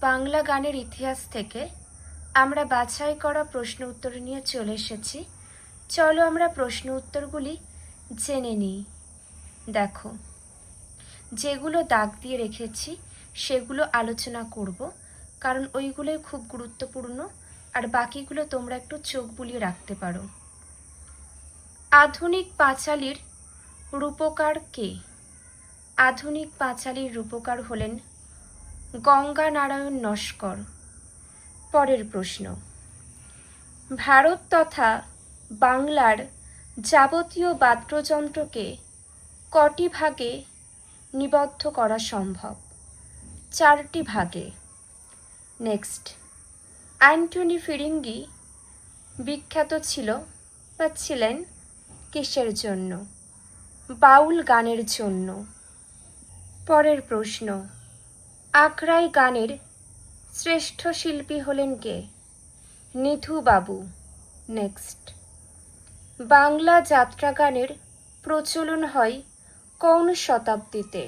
বাংলা গানের ইতিহাস থেকে আমরা বাছাই করা প্রশ্ন উত্তর নিয়ে চলে এসেছি। চলো আমরা প্রশ্ন উত্তরগুলি জেনে নিই। দেখো, যেগুলো দাগ দিয়ে রেখেছি সেগুলো আলোচনা করব, কারণ ওইগুলোই খুব গুরুত্বপূর্ণ, আর বাকিগুলো তোমরা একটু চোখ বুলিয়ে রাখতে পারো। আধুনিক পাঁচালীর রূপকার কে? আধুনিক পাঁচালীর রূপকার হলেন গঙ্গা নারায়ণ নস্কর। পরের প্রশ্ন, ভারত তথা বাংলার যাবতীয় বাদ্যযন্ত্রকে কটি ভাগে নিবদ্ধ করা সম্ভব? 4টি ভাগে। নেক্সট, অ্যান্টনি ফিরিঙ্গি বিখ্যাত ছিল বা ছিলেন কিসের জন্য? বাউল গানের জন্য। পরের প্রশ্ন, আখড়াই গানের শ্রেষ্ঠ শিল্পী হলেন কে? নিধু বাবু। নেক্সট, বাংলা যাত্রা গানের প্রচলন হয় কোন শতাব্দীতে?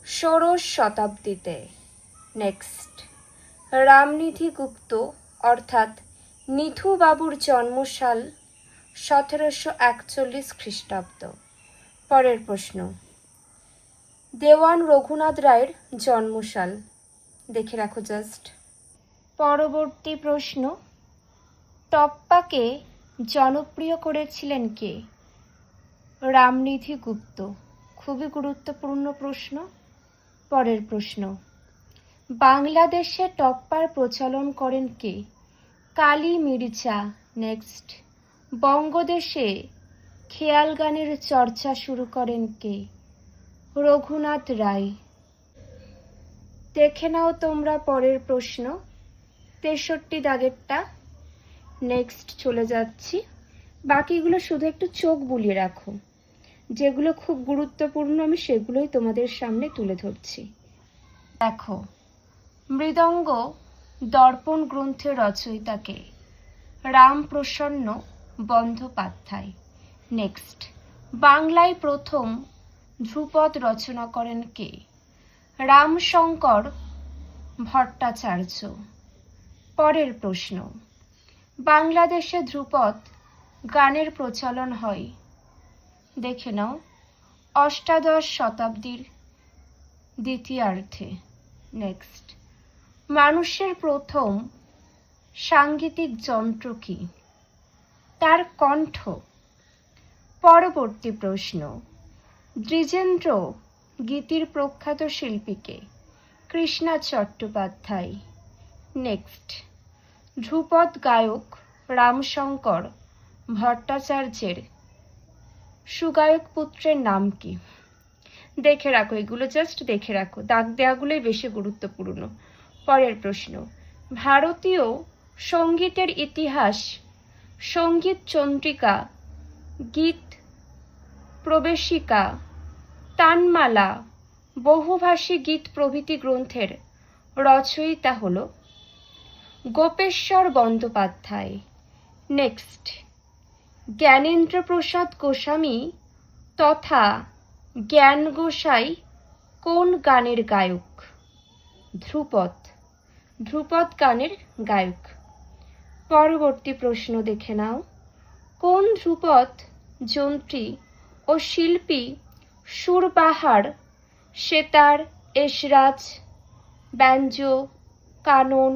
ষোড়শ শতাব্দীতে। নেক্সট, রামনিধি গুপ্ত অর্থাৎ নিধু বাবুর জন্মসাল 1741 খ্রিস্টাব্দ। পরের প্রশ্ন, দেওয়ান রঘুনাথ রায়ের জন্মসাল দেখে রাখো জাস্ট। পরবর্তী প্রশ্ন, টপ্পাকে জনপ্রিয় করেছিলেন কে? রামনিধি গুপ্ত। খুবই গুরুত্বপূর্ণ প্রশ্ন। পরের প্রশ্ন, বাংলাদেশে টপ্পার প্রচলন করেন কে? কালী মির্জা। নেক্সট, বঙ্গদেশে খেয়াল গানের চর্চা শুরু করেন কে? রঘুনাথ রায়। দেখে নাও তোমরা পরের প্রশ্ন, 63 দাগেরটা। নেক্সট চলে যাচ্ছি, বাকিগুলো শুধু একটু চোখ বুলিয়ে রাখো। যেগুলো খুব গুরুত্বপূর্ণ আমি সেগুলোই তোমাদের সামনে তুলে ধরছি। দেখো, মৃদঙ্গ দর্পণ গ্রন্থের রচয়িতাকে? রামপ্রসন্ন বন্দ্যোপাধ্যায়। নেক্সট, বাংলায় প্রথম ধ্রুপদ রচনা করেন কে? রামশঙ্কর ভট্টাচার্য। পরের প্রশ্ন, বাংলাদেশে ধ্রুপদ গানের প্রচলন হয়, দেখে নাও, অষ্টাদশ শতাব্দীর দ্বিতীয়ার্ধে। নেক্সট, মানুষের প্রথম সাংগীতিক যন্ত্র কি? তার কণ্ঠ। পরবর্তী প্রশ্ন, দ্বিজেন্দ্র গীতির প্রখ্যাত শিল্পীকে? কৃষ্ণা চট্টোপাধ্যায়। নেক্সট, ধ্রুপদ গায়ক রামশঙ্কর ভট্টাচার্যের সুগায়ক পুত্রের নাম কি? দেখে রাখো, এগুলো জাস্ট দেখে রাখো, দাগ দেওয়াগুলোই বেশি গুরুত্বপূর্ণ। পরের প্রশ্ন, ভারতীয় সঙ্গীতের ইতিহাস, সঙ্গীত চন্দ্রিকা, গীত প্রবেশিকা, তানমালা, বহুভাষী গীত প্রভৃতি গ্রন্থের রচয়িতা হল গোপেশ্বর বন্দ্যোপাধ্যায়। নেক্সট, জ্ঞানেন্দ্র প্রসাদ গোস্বামী তথা জ্ঞান গোসাই কোন গানের গায়ক? ধ্রুপদ। ধ্রুপদ গানের গায়ক। পরবর্তী প্রশ্ন দেখে নাও, কোন ধ্রুপদ যন্ত্রী ও শিল্পী সুরবাহার, সেতার, এসরাজ, ব্যঞ্জো, কানন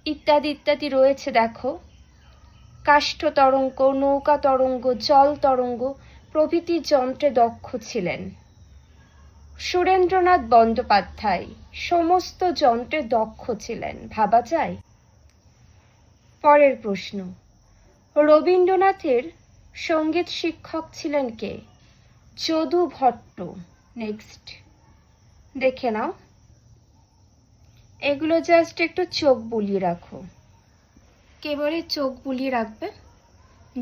ইত্যাদি ইত্যাদি রয়েছে। দেখো, কাষ্ঠ তরঙ্গ, নৌকা তরঙ্গ, জল তরঙ্গ প্রভৃতি যন্ত্রে দক্ষ ছিলেন সুরেন্দ্রনাথ বন্দ্যোপাধ্যায়। সমস্ত যন্ত্রে দক্ষ ছিলেন, ভাবা যায়? পরের প্রশ্ন, রবীন্দ্রনাথের সঙ্গীত শিক্ষক ছিলেন কে? যদু ভট্ট। নেক্সট, দেখে নাও, এগুলো জাস্ট একটু চোখ বুলিয়ে রাখো, কেবলই চোখ বুলিয়ে রাখবে।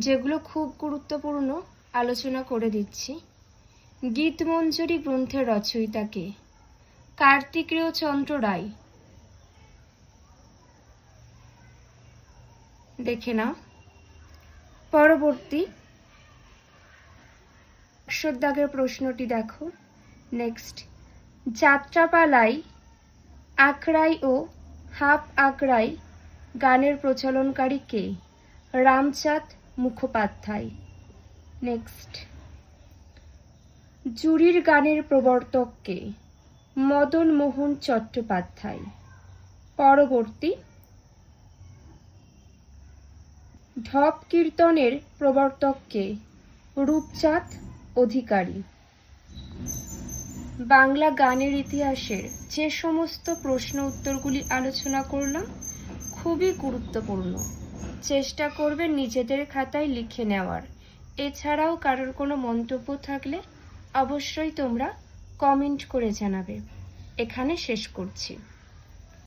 যেগুলো খুব গুরুত্বপূর্ণ আলোচনা করে দিচ্ছি। গীতমঞ্জরি গ্রন্থের রচয়িতা কে? কার্তিকেয় চন্দ্র রায়। দেখে নাও। পরবর্তী 100 দাগের প্রশ্নটি দেখো। নেক্সট, যাত্রাপালায় আখড়াই ও হাফ আখড়াই গানের প্রচলনকারী কে? রামচাঁদ মুখোপাধ্যায়। নেক্সট, জুরির গানের প্রবর্তক কে? মদন মোহন চট্টোপাধ্যায়। পরবর্তী, ঢপ কীর্তনের প্রবর্তক কে? রূপচাঁদ অধিকারী। বাংলা গানের ইতিহাসের যে সমস্ত প্রশ্ন উত্তরগুলি আলোচনা করলাম খুবই গুরুত্বপূর্ণ, চেষ্টা করবে নিজেদের খাতায় লিখে নেওয়ার। এছাড়াও কারোর কোনো মন্তব্য থাকলে অবশ্যই তোমরা কমেন্ট করে জানাবে। এখানে শেষ করছি।